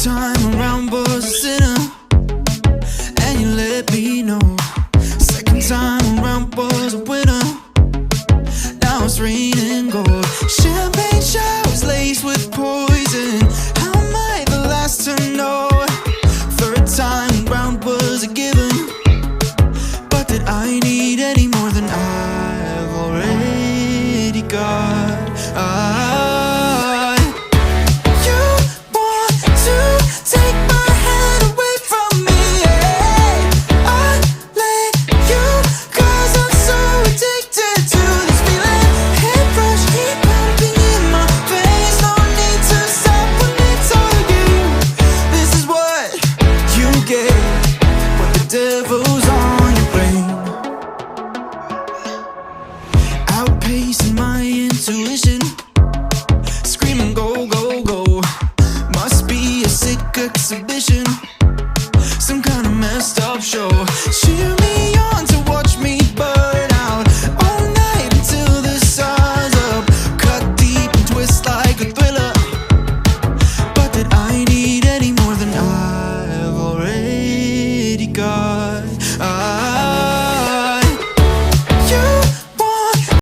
time around was a sinner, and you let me know. Second time around was a winner, now it's raining gold. Champagne showers laced with poison, how am I the last to know? Third time around was a given, but did I need any more than I've already got? You want to take my hand away from me, yeah. I let you, 'cause I'm so addicted to this feeling. Head rush, keep pumping in my veins. No need to stop when it's all you. This is what you get when the devil's on your brain. Outpacing my intuition, screaming go, go, go. Must be a sick exhibition, some kind of messed up show. Cheer me